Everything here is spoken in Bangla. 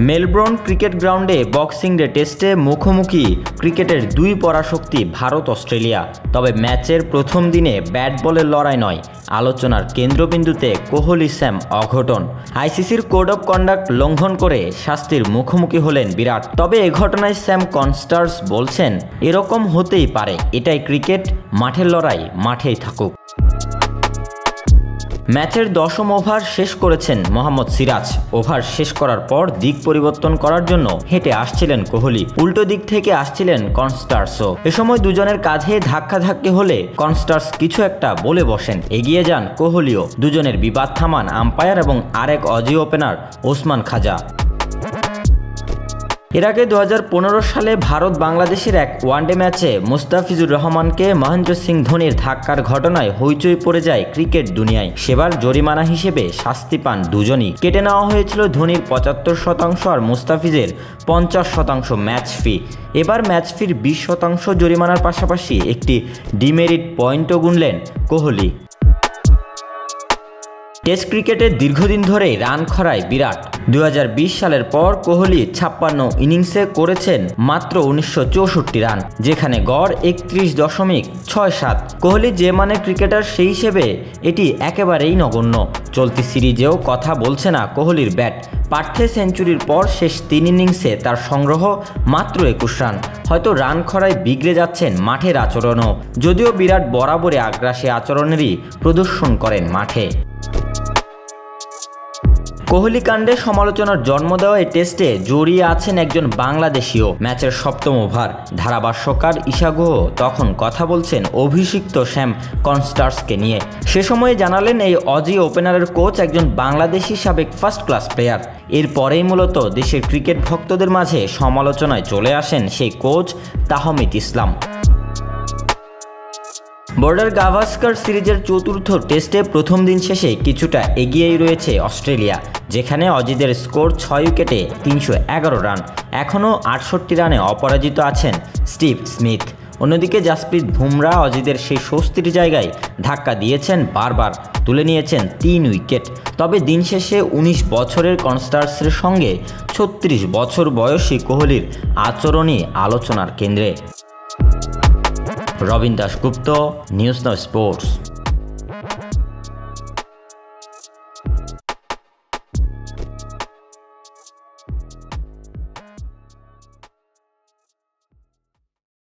মেলবোর্ন ক্রিকেট গ্রাউন্ডে বক্সিং ডে টেস্টে মুখোমুখি ক্রিকেটের দুই পরাশক্তি ভারত অস্ট্রেলিয়া। তবে ম্যাচের প্রথম দিনে ব্যাট বলের লড়াই নয়, আলোচনার কেন্দ্রবিন্দুতে কোহলি স্যাম অঘটন। আইসিসির কোড অফ কন্ডাক্ট লঙ্ঘন করে শাস্তির মুখোমুখি হলেন বিরাট। তবে এ ঘটনায় স্যাম কনস্টার্স বলছেন, এরকম হতেই পারে, এটাই ক্রিকেট, মাঠের লড়াই মাঠেই থাকুক। ম্যাচের 10ম ওভার শেষ করেছেন মোহাম্মদ সিরাজ। ওভার শেষ করার পর দিক পরিবর্তন করার জন্য হেঁটে আসছিলেন কোহলি, উল্টো দিক থেকে আসছিলেন কনস্টার্সও। এ সময় দুজনের কাঁধে ধাক্কাধাক্কি হলে কনস্টার্স কিছু একটা বলে বসেন, এগিয়ে যান কোহলিও। দুজনের বিবাদ থামান আম্পায়ার এবং আরেক অজি ওপেনার ওসমান খাজা। এর আগে 2015 সালে ভারত বাংলাদেশের এক ওয়ানডে ম্যাচে মুস্তাফিজুর রহমানকে মহেন্দ্র সিং ধোনির ধাক্কার ঘটনায় হইচই পড়ে যায় ক্রিকেট দুনিয়ায়। সেবার জরিমানা হিসেবে শাস্তি পান দুজনই। কেটে নেওয়া হয়েছিল ধোনির 75% আর মুস্তাফিজের 50% ম্যাচ ফি। এবার ম্যাচ ফির 20% জরিমানার পাশাপাশি একটি ডিমেরিট পয়েন্টও গুনলেন কোহলি। টেস্ট ক্রিকেটে দীর্ঘদিন ধরেই রান খরায় বিরাট। 2020 সালের পর কোহলি 56 ইনিংসে করেছেন মাত্র 1964 রান, যেখানে গড় 31.67। কোহলি যে মানের ক্রিকেটার, সেই হিসেবে এটি একেবারেই নগণ্য। চলতি সিরিজেও কথা বলছে না কোহলির ব্যাট। পার্থে সেঞ্চুরির পর শেষ 3 ইনিংসে তার সংগ্রহ মাত্র 21 রান। হয়তো রান খরায় বিগড়ে যাচ্ছেন মাঠের আচরণও, যদিও বিরাট বরাবরই আগ্রাসী আচরণেরই প্রদর্শন করেন মাঠে। কোহলি কাণ্ডে সমালোচনার জন্ম দেওয়া এই টেস্টে জড়িয়ে আছেন একজন বাংলাদেশিও। ম্যাচের 7ম ওভার ধারাভাষ্যকার ঈশা গুহ তখন কথা বলছেন অভিষিক্ত স্যাম কনস্টার্সকে নিয়ে। সে সময়ে জানালেন, এই অজি ওপেনারের কোচ একজন বাংলাদেশি সাবেক ফার্স্ট ক্লাস প্লেয়ার। এরপরেই মূলত দেশের ক্রিকেট ভক্তদের মাঝে সমালোচনায় চলে আসেন সেই কোচ তাহমিদ ইসলাম। বর্ডার গাভাস্কার সিরিজের 4র্থ টেস্টে প্রথম দিন শেষে কিছুটা এগিয়েই রয়েছে অস্ট্রেলিয়া, যেখানে অজিদের স্কোর 6 উইকেটে 311 রান। এখনও 68 রানে অপরাজিত আছেন স্টিভ স্মিথ। অন্যদিকে জাসপ্রীত বুমরাহ অজিদের সেই স্বস্তির জায়গায় ধাক্কা দিয়েছেন বারবার, তুলে নিয়েছেন 3 উইকেট। তবে দিন শেষে 19 বছরের কনস্টার্সের সঙ্গে 36 বছর বয়সী কোহলির আচরণই আলোচনার কেন্দ্রে। Robin Dasgupta, news now sports.